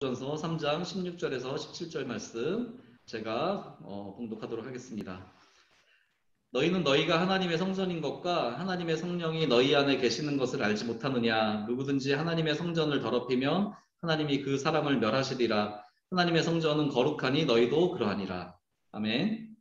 전서 3장 16절에서 17절 말씀 제가 봉독하도록 하겠습니다. 너희는 너희가 하나님의 성전인 것과 하나님의 성령이 너희 안에 계시는 것을 알지 못하느냐. 누구든지 하나님의 성전을 더럽히면 하나님이 그 사람을 멸하시리라. 하나님의 성전은 거룩하니 너희도 그러하니라. 아멘.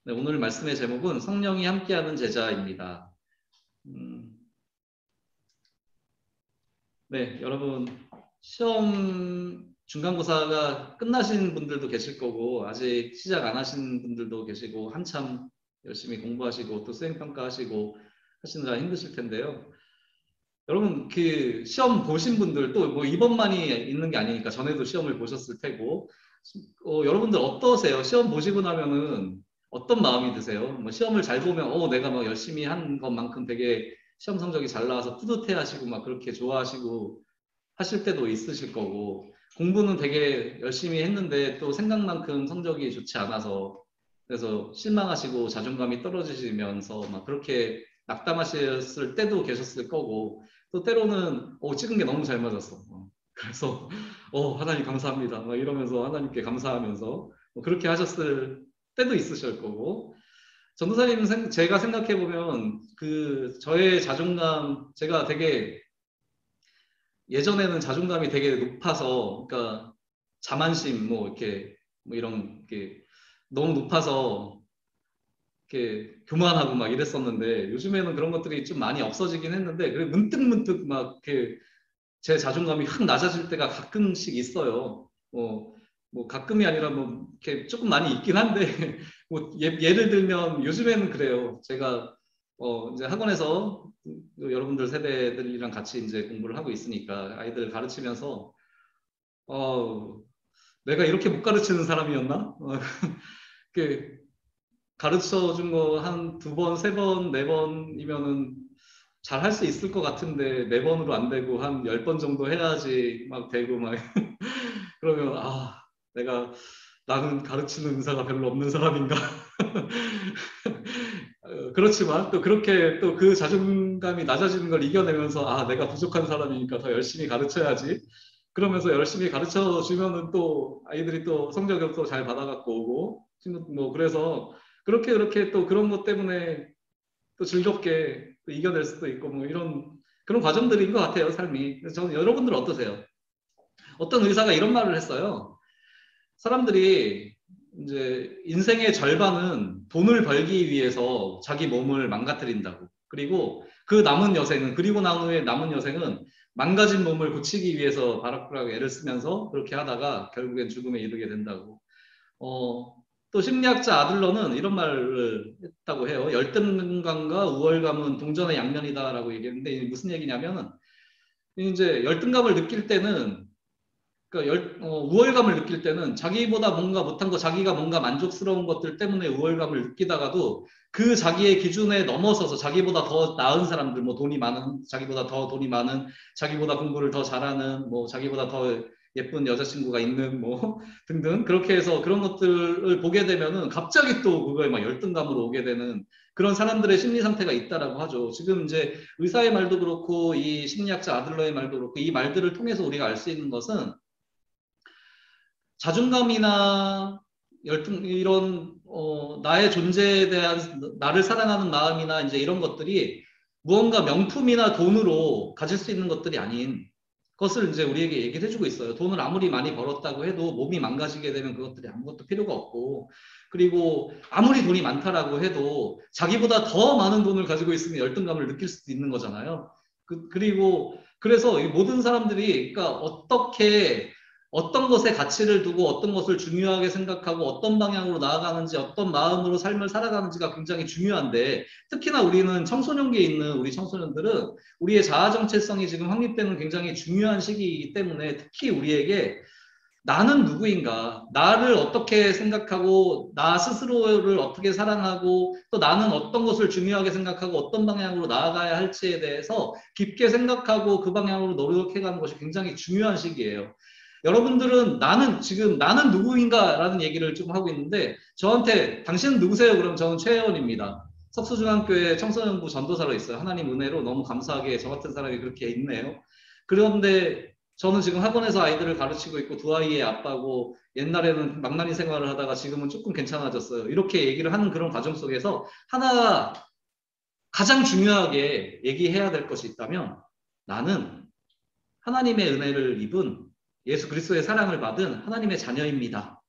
네, 오늘 말씀의 제목은 성령이 함께하는 제자입니다. 네, 여러분 시험 중간고사가 끝나신 분들도 계실 거고 아직 시작 안 하신 분들도 계시고 한참 열심히 공부하시고 또 수행평가 하시고 하시느라 힘드실 텐데요. 여러분 그 시험 보신 분들 또 뭐 이번만이 있는 게 아니니까 전에도 시험을 보셨을 테고 여러분들 어떠세요? 시험 보시고 나면은 어떤 마음이 드세요? 뭐 시험을 잘 보면 내가 막 열심히 한 것만큼 되게 시험 성적이 잘 나와서 뿌듯해하시고 막 그렇게 좋아하시고 하실 때도 있으실 거고 공부는 되게 열심히 했는데 또 생각만큼 성적이 좋지 않아서 그래서 실망하시고 자존감이 떨어지시면서 막 그렇게 낙담하셨을 때도 계셨을 거고 또 때로는 찍은 게 너무 잘 맞았어. 그래서 하나님 감사합니다. 막 이러면서 하나님께 감사하면서 그렇게 하셨을 때도 있으실 거고 전도사님 제가 생각해 보면 그 저의 자존감 제가 되게 예전에는 자존감이 되게 높아서 그러니까 자만심 뭐 이렇게 뭐 이런 게 너무 높아서 이렇게 교만하고 막 이랬었는데 요즘에는 그런 것들이 좀 많이 없어지긴 했는데 그래 문득 막 이렇게 제 자존감이 확 낮아질 때가 가끔씩 있어요. 뭐 가끔이 아니라 뭐 이렇게 조금 많이 있긴 한데 뭐 예를 들면 요즘에는 그래요. 제가 이제 학원에서 여러분들 세대들이랑 같이 이제 공부를 하고 있으니까 아이들 가르치면서 내가 이렇게 못 가르치는 사람이었나? 그 가르쳐 준 거 한 두 번, 세 번, 네 번이면은 잘 할 수 있을 것 같은데 네 번으로 안 되고 한 10번 정도 해야지 막 되고 막 그러면 나는 가르치는 의사가 별로 없는 사람인가? 그렇지만 또 그렇게 또 그 자존감이 낮아지는 걸 이겨내면서 내가 부족한 사람이니까 더 열심히 가르쳐야지. 그러면서 열심히 가르쳐 주면은 또 아이들이 또 성적을 또 잘 받아갖고 오고 뭐 그래서 그렇게 또 그런 것 때문에 또 즐겁게 또 이겨낼 수도 있고 뭐 이런 그런 과정들인 것 같아요, 삶이. 그래서 저는 여러분들 어떠세요? 어떤 의사가 이런 말을 했어요. 사람들이 이제 인생의 절반은 돈을 벌기 위해서 자기 몸을 망가뜨린다고. 그리고 그 남은 여생은 그리고 난 후에 남은 여생은 망가진 몸을 고치기 위해서 바락바락 애를 쓰면서 그렇게 하다가 결국엔 죽음에 이르게 된다고. 또 심리학자 아들러는 이런 말을 했다고 해요. 열등감과 우월감은 동전의 양면이다라고 얘기했는데 무슨 얘기냐면은 이제 열등감을 느낄 때는 그러니까 우월감을 느낄 때는 자기보다 뭔가 못한 거, 자기가 뭔가 만족스러운 것들 때문에 우월감을 느끼다가도 그 자기의 기준에 넘어서서 자기보다 더 나은 사람들, 뭐 돈이 많은, 자기보다 더 돈이 많은, 자기보다 공부를 더 잘하는, 뭐 자기보다 더 예쁜 여자친구가 있는, 뭐 등등 그렇게 해서 그런 것들을 보게 되면은 갑자기 또 그거에 막 열등감으로 오게 되는 그런 사람들의 심리 상태가 있다라고 하죠. 지금 이제 의사의 말도 그렇고 이 심리학자 아들러의 말도 그렇고 이 말들을 통해서 우리가 알 수 있는 것은 자존감이나 이런 나의 존재에 대한 나를 사랑하는 마음이나 이제 이런 것들이 무언가 명품이나 돈으로 가질 수 있는 것들이 아닌 것을 이제 우리에게 얘기를 해주고 있어요. 돈을 아무리 많이 벌었다고 해도 몸이 망가지게 되면 그것들이 아무것도 필요가 없고 그리고 아무리 돈이 많다라고 해도 자기보다 더 많은 돈을 가지고 있으면 열등감을 느낄 수도 있는 거잖아요. 그리고 그래서 모든 사람들이 그러니까 어떤 것에 가치를 두고 어떤 것을 중요하게 생각하고 어떤 방향으로 나아가는지 어떤 마음으로 삶을 살아가는지가 굉장히 중요한데 특히나 우리는 청소년기에 있는 우리 청소년들은 우리의 자아 정체성이 지금 확립되는 굉장히 중요한 시기이기 때문에 특히 우리에게 나는 누구인가, 나를 어떻게 생각하고 나 스스로를 어떻게 사랑하고 또 나는 어떤 것을 중요하게 생각하고 어떤 방향으로 나아가야 할지에 대해서 깊게 생각하고 그 방향으로 노력해가는 것이 굉장히 중요한 시기예요. 여러분들은 나는 누구인가 라는 얘기를 좀 하고 있는데 저한테 당신은 누구세요? 그럼 저는 최혜원입니다. 석수중앙교회 청소년부 전도사로 있어요. 하나님 은혜로 너무 감사하게 저 같은 사람이 그렇게 있네요. 그런데 저는 지금 학원에서 아이들을 가르치고 있고 두 아이의 아빠고 옛날에는 망나니 생활을 하다가 지금은 조금 괜찮아졌어요. 이렇게 얘기를 하는 그런 과정 속에서 하나 가장 중요하게 얘기해야 될 것이 있다면 나는 하나님의 은혜를 입은 예수 그리스도의 사랑을 받은 하나님의 자녀입니다.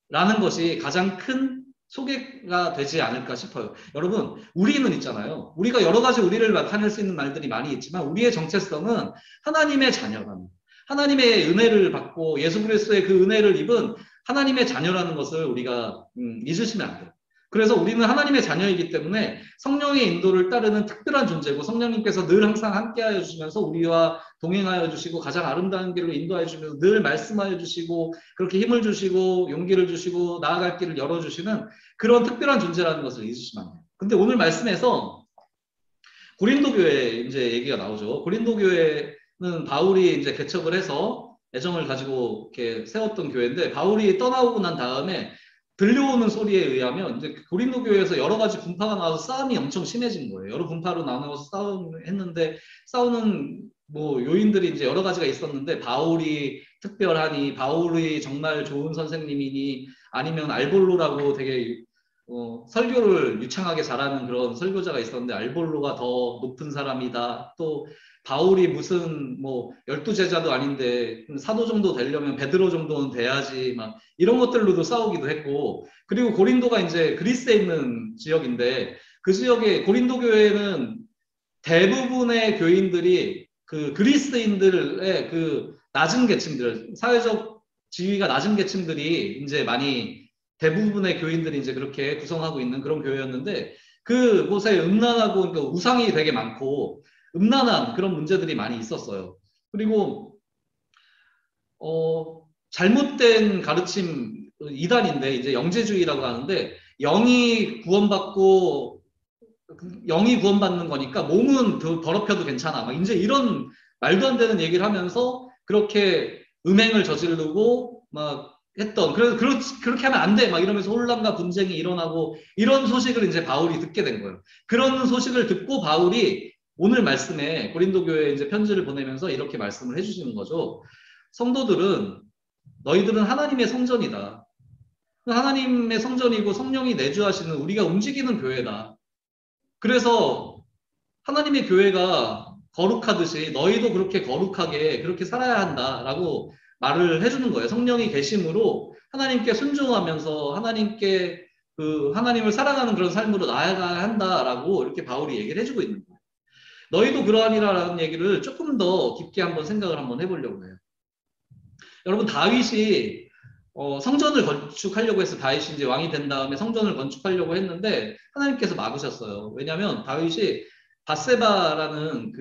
라는 것이 가장 큰 소개가 되지 않을까 싶어요. 여러분, 우리는 있잖아요. 우리가 여러 가지 우리를 나타낼 수 있는 말들이 많이 있지만 우리의 정체성은 하나님의 자녀라는, 하나님의 은혜를 받고 예수 그리스도의 그 은혜를 입은 하나님의 자녀라는 것을 우리가 잊으시면 안 돼요. 그래서 우리는 하나님의 자녀이기 때문에 성령의 인도를 따르는 특별한 존재고 성령님께서 늘 항상 함께하여 주시면서 우리와 동행하여 주시고 가장 아름다운 길로 인도하여 주시면서 늘 말씀하여 주시고 그렇게 힘을 주시고 용기를 주시고 나아갈 길을 열어주시는 그런 특별한 존재라는 것을 잊으시면 안 돼요. 근데 오늘 말씀에서 고린도 교회 이제 얘기가 나오죠. 고린도 교회는 바울이 이제 개척을 해서 애정을 가지고 이렇게 세웠던 교회인데 바울이 떠나오고 난 다음에 들려오는 소리에 의하면 이제 고린도 교회에서 여러 가지 분파가 나와서 싸움이 엄청 심해진 거예요. 여러 분파로 나눠서 싸움했는데 싸우는 뭐 요인들이 이제 여러 가지가 있었는데 바울이 특별하니 바울이 정말 좋은 선생님이니 아니면 알볼로라고 되게 설교를 유창하게 잘하는 그런 설교자가 있었는데 알볼로가 더 높은 사람이다. 또 바울이 무슨 뭐 12제자도 아닌데 사도 정도 되려면 베드로 정도는 돼야지 막 이런 것들로도 싸우기도 했고 그리고 고린도가 이제 그리스에 있는 지역인데 그 지역에 고린도 교회는 대부분의 교인들이 그 그리스인들의 그 낮은 계층들 사회적 지위가 낮은 계층들이 이제 많이 대부분의 교인들이 이제 그렇게 구성하고 있는 그런 교회였는데 그곳에 음란하고 그러니까 우상이 되게 많고 음란한 그런 문제들이 많이 있었어요. 그리고 잘못된 가르침 이단인데 이제 영재주의라고 하는데 영이 구원받는 거니까 몸은 더럽혀도 괜찮아. 막 이제 이런 말도 안 되는 얘기를 하면서 그렇게 음행을 저지르고 막 했던 그래서 그렇게 하면 안 돼. 막 이러면서 혼란과 분쟁이 일어나고 이런 소식을 이제 바울이 듣게 된 거예요. 그런 소식을 듣고 바울이 오늘 말씀에 고린도 교회에 이제 편지를 보내면서 이렇게 말씀을 해주시는 거죠. 성도들은 너희들은 하나님의 성전이다. 하나님의 성전이고 성령이 내주하시는 우리가 움직이는 교회다. 그래서 하나님의 교회가 거룩하듯이 너희도 그렇게 거룩하게 그렇게 살아야 한다라고 말을 해주는 거예요. 성령이 계심으로 하나님께 순종하면서 하나님께 하나님을 사랑하는 그런 삶으로 나아가야 한다라고 이렇게 바울이 얘기를 해주고 있는 거예요. 너희도 그러하니라라는 얘기를 조금 더 깊게 한번 생각을 한번 해보려고 해요. 여러분 다윗이 성전을 건축하려고 해서 다윗이 이제 왕이 된 다음에 성전을 건축하려고 했는데 하나님께서 막으셨어요. 왜냐하면 다윗이 바세바를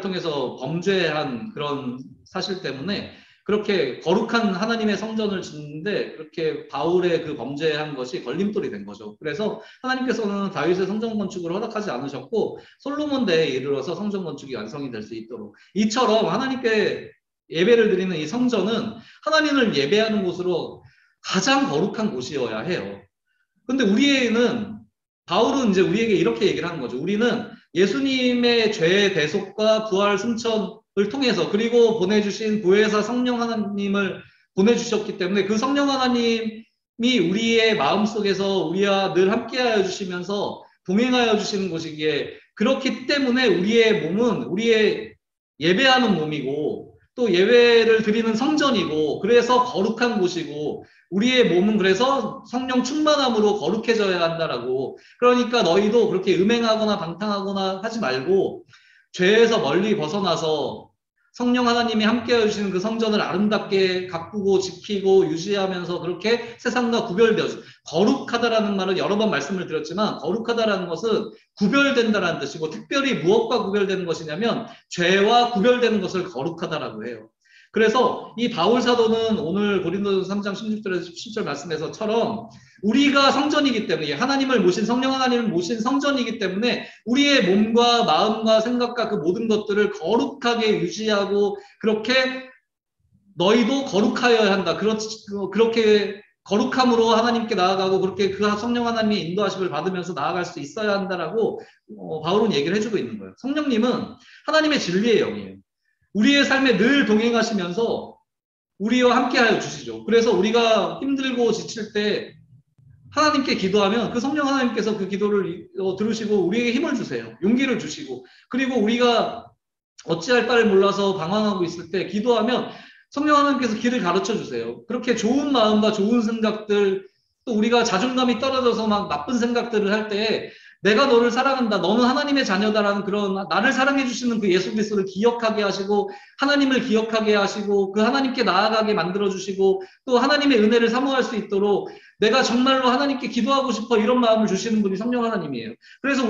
통해서 범죄한 그런 사실 때문에 그렇게 거룩한 하나님의 성전을 짓는데 그렇게 바울의 그 범죄한 것이 걸림돌이 된 거죠. 그래서 하나님께서는 다윗의 성전 건축을 허락하지 않으셨고 솔로몬 때에 이르러서 성전 건축이 완성이 될 수 있도록 이처럼 하나님께 예배를 드리는 이 성전은 하나님을 예배하는 곳으로 가장 거룩한 곳이어야 해요. 근데 바울은 이제 우리에게 이렇게 얘기를 하는 거죠. 우리는 예수님의 죄의 대속과 부활 승천을 통해서 그리고 보내주신 보혜사 성령 하나님을 보내주셨기 때문에 그 성령 하나님이 우리의 마음속에서 우리와 늘 함께하여 주시면서 동행하여 주시는 곳이기에 그렇기 때문에 우리의 몸은 우리의 예배하는 몸이고 또 예배를 드리는 성전이고 그래서 거룩한 곳이고 우리의 몸은 그래서 성령 충만함으로 거룩해져야 한다라고. 그러니까 너희도 그렇게 음행하거나 방탕하거나 하지 말고 죄에서 멀리 벗어나서 성령 하나님이 함께해 주시는 그 성전을 아름답게 가꾸고 지키고 유지하면서 그렇게 세상과 구별되어서 거룩하다라는 말은 여러 번 말씀을 드렸지만 거룩하다라는 것은 구별된다라는 뜻이고 특별히 무엇과 구별되는 것이냐면 죄와 구별되는 것을 거룩하다라고 해요. 그래서 이 바울 사도는 오늘 고린도전서 3장 16절에서 17절 말씀에서처럼 우리가 성전이기 때문에 하나님을 모신 성령 하나님을 모신 성전이기 때문에 우리의 몸과 마음과 생각과 그 모든 것들을 거룩하게 유지하고 그렇게 너희도 거룩하여야 한다. 그렇게 거룩함으로 하나님께 나아가고 그렇게 그 성령 하나님의 인도하심을 받으면서 나아갈 수 있어야 한다라고 바울은 얘기를 해주고 있는 거예요. 성령님은 하나님의 진리의 영이에요. 우리의 삶에 늘 동행하시면서 우리와 함께하여 주시죠. 그래서 우리가 힘들고 지칠 때 하나님께 기도하면 그 성령 하나님께서 그 기도를 들으시고 우리에게 힘을 주세요. 용기를 주시고, 그리고 우리가 어찌할 바를 몰라서 방황하고 있을 때 기도하면 성령 하나님께서 길을 가르쳐 주세요. 그렇게 좋은 마음과 좋은 생각들, 또 우리가 자존감이 떨어져서 막 나쁜 생각들을 할 때 내가 너를 사랑한다, 너는 하나님의 자녀다라는 그런 나를 사랑해 주시는 그 예수 그리스도를 기억하게 하시고, 하나님을 기억하게 하시고, 그 하나님께 나아가게 만들어 주시고, 또 하나님의 은혜를 사모할 수 있도록 내가 정말로 하나님께 기도하고 싶어, 이런 마음을 주시는 분이 성령 하나님이에요. 그래서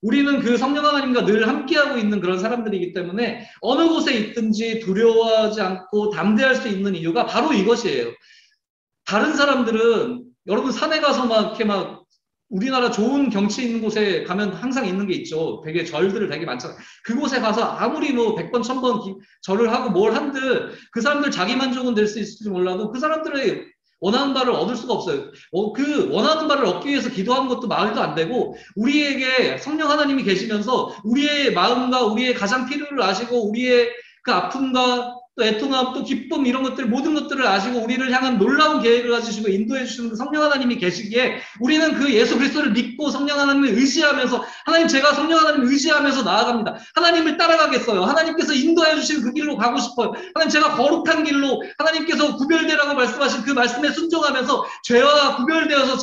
우리는 그 성령 하나님과 늘 함께하고 있는 그런 사람들이기 때문에 어느 곳에 있든지 두려워하지 않고 담대할 수 있는 이유가 바로 이것이에요. 다른 사람들은, 여러분 산에 가서 막 이렇게 막 우리나라 좋은 경치 있는 곳에 가면 항상 있는 게 있죠. 되게 절들을 되게 많잖아요. 그곳에 가서 아무리 뭐 100번, 1000번 절을 하고 뭘 한들 그 사람들 자기 만족은 될 수 있을지 몰라도 그 사람들의 원하는 바를 얻을 수가 없어요. 그 원하는 바를 얻기 위해서 기도하는 것도 말도 안 되고, 우리에게 성령 하나님이 계시면서 우리의 마음과 우리의 가장 필요를 아시고 우리의 그 아픔과 또 애통함, 또 기쁨, 이런 것들, 모든 것들을 아시고 우리를 향한 놀라운 계획을 가지시고 인도해 주시는 그 성령 하나님이 계시기에 우리는 그 예수 그리스도를 믿고 성령 하나님을 의지하면서, 하나님 제가 성령 하나님을 의지하면서 나아갑니다. 하나님을 따라가겠어요. 하나님께서 인도해 주시는 그 길로 가고 싶어요. 하나님 제가 거룩한 길로, 하나님께서 구별되라고 말씀하신 그 말씀에 순종하면서 죄와 구별되어서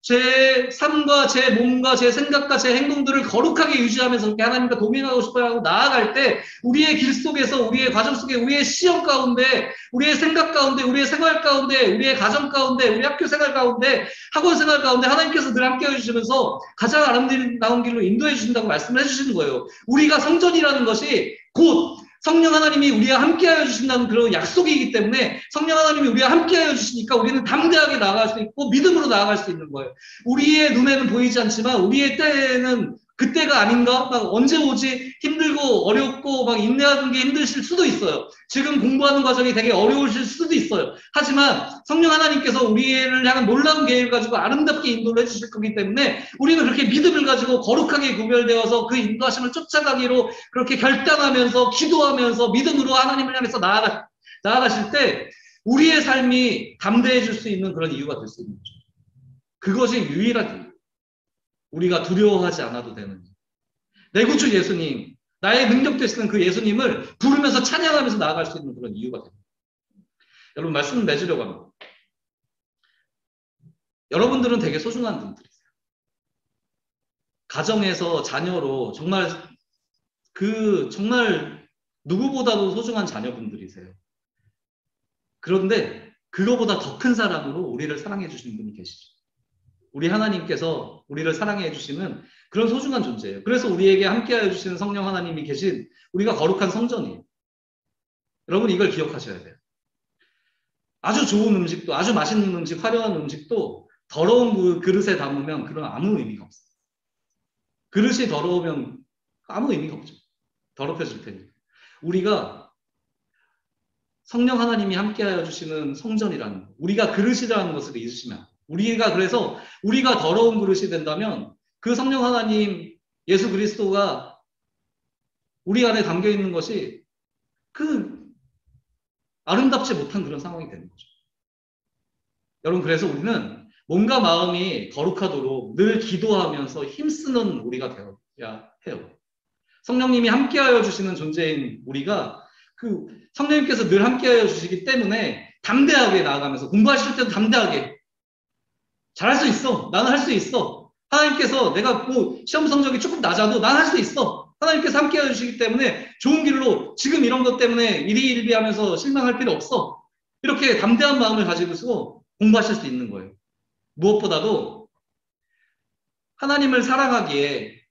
제 삶과 제 몸과 제 생각과 제 행동들을 거룩하게 유지하면서 그렇게 하나님과 동행하고 싶어 하고 나아갈 때, 우리의 길 속에서, 우리의 과정 속에, 우리의 시험 가운데, 우리의 생각 가운데, 우리의 생활 가운데, 우리의 가정 가운데, 우리 학교 생활 가운데, 학원 생활 가운데 하나님께서 늘 함께 해주시면서 가장 아름다운 길로 인도해 주신다고 말씀을 해주시는 거예요. 우리가 성전이라는 것이 곧 성령 하나님이 우리와 함께하여 주신다는 그런 약속이기 때문에, 성령 하나님이 우리와 함께하여 주시니까 우리는 담대하게 나아갈 수 있고 믿음으로 나아갈 수 있는 거예요. 우리의 눈에는 보이지 않지만 우리의 때에는 그때가 아닌가? 막 언제 오지? 힘들고 어렵고 막 인내하는 게 힘드실 수도 있어요. 지금 공부하는 과정이 되게 어려우실 수도 있어요. 하지만 성령 하나님께서 우리를 향한 놀라운 계획을 가지고 아름답게 인도를 해주실 거기 때문에 우리는 그렇게 믿음을 가지고 거룩하게 구별되어서 그 인도하심을 쫓아가기로 그렇게 결단하면서 기도하면서 믿음으로 하나님을 향해서 나아가실 때 우리의 삶이 담대해질 수 있는 그런 이유가 될 수 있는 거죠. 그것이 유일한 이유. 우리가 두려워하지 않아도 되는, 내 구주 예수님, 나의 능력 되시는 그 예수님을 부르면서 찬양하면서 나아갈 수 있는 그런 이유가 됩니다. 여러분, 말씀을 맺으려고 합니다. 여러분들은 되게 소중한 분들이세요. 가정에서 자녀로 정말 누구보다도 소중한 자녀분들이세요. 그런데 그거보다 더 큰 사랑으로 우리를 사랑해 주시는 분이 계시죠. 우리 하나님께서 우리를 사랑해 주시는 그런 소중한 존재예요. 그래서 우리에게 함께하여 주시는 성령 하나님이 계신 우리가 거룩한 성전이에요. 여러분, 이걸 기억하셔야 돼요. 아주 좋은 음식도, 아주 맛있는 음식, 화려한 음식도 더러운 그 그릇에 담으면 그런 아무 의미가 없어요. 그릇이 더러우면 아무 의미가 없죠. 더럽혀질 테니. 우리가 성령 하나님이 함께하여 주시는 성전이라는 것, 우리가 그릇이라는 것을 잊으시면 안 돼요. 그래서 우리가 더러운 그릇이 된다면 그 성령 하나님, 예수 그리스도가 우리 안에 담겨 있는 것이 그 아름답지 못한 그런 상황이 되는 거죠. 여러분, 그래서 우리는 몸과 마음이 거룩하도록 늘 기도하면서 힘쓰는 우리가 되어야 해요. 성령님이 함께하여 주시는 존재인 우리가 그 성령님께서 늘 함께하여 주시기 때문에 담대하게 나아가면서, 공부하실 때도 담대하게 잘할 수 있어. 나는 할 수 있어. 하나님께서 내가 뭐 시험 성적이 조금 낮아도 난 할 수 있어. 하나님께서 함께해 주시기 때문에 좋은 길로, 지금 이런 것 때문에 일희일비하면서 실망할 필요 없어. 이렇게 담대한 마음을 가지고 공부하실 수 있는 거예요. 무엇보다도 하나님을 사랑하기에,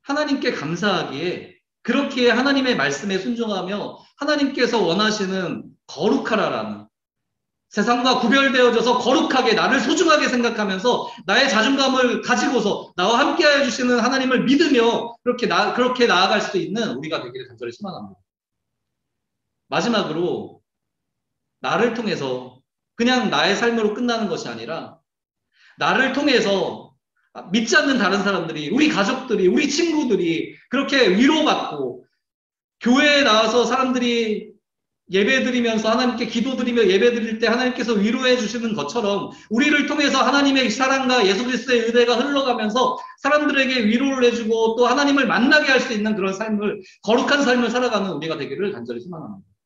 하나님께 감사하기에, 그렇게 하나님의 말씀에 순종하며 하나님께서 원하시는 거룩하라라는, 세상과 구별되어져서 거룩하게 나를 소중하게 생각하면서 나의 자존감을 가지고서 나와 함께하여 주시는 하나님을 믿으며 그렇게 나아갈 수 있는 우리가 되기를 간절히 소망합니다. 마지막으로, 나를 통해서 그냥 나의 삶으로 끝나는 것이 아니라 나를 통해서 믿지 않는 다른 사람들이, 우리 가족들이, 우리 친구들이 그렇게 위로받고 교회에 나와서 사람들이 예배드리면서 하나님께 기도드리며 예배드릴 때 하나님께서 위로해 주시는 것처럼 우리를 통해서 하나님의 사랑과 예수 그리스도의 은혜가 흘러가면서 사람들에게 위로를 해주고 또 하나님을 만나게 할 수 있는 그런 삶을, 거룩한 삶을 살아가는 우리가 되기를 간절히 소망합니다.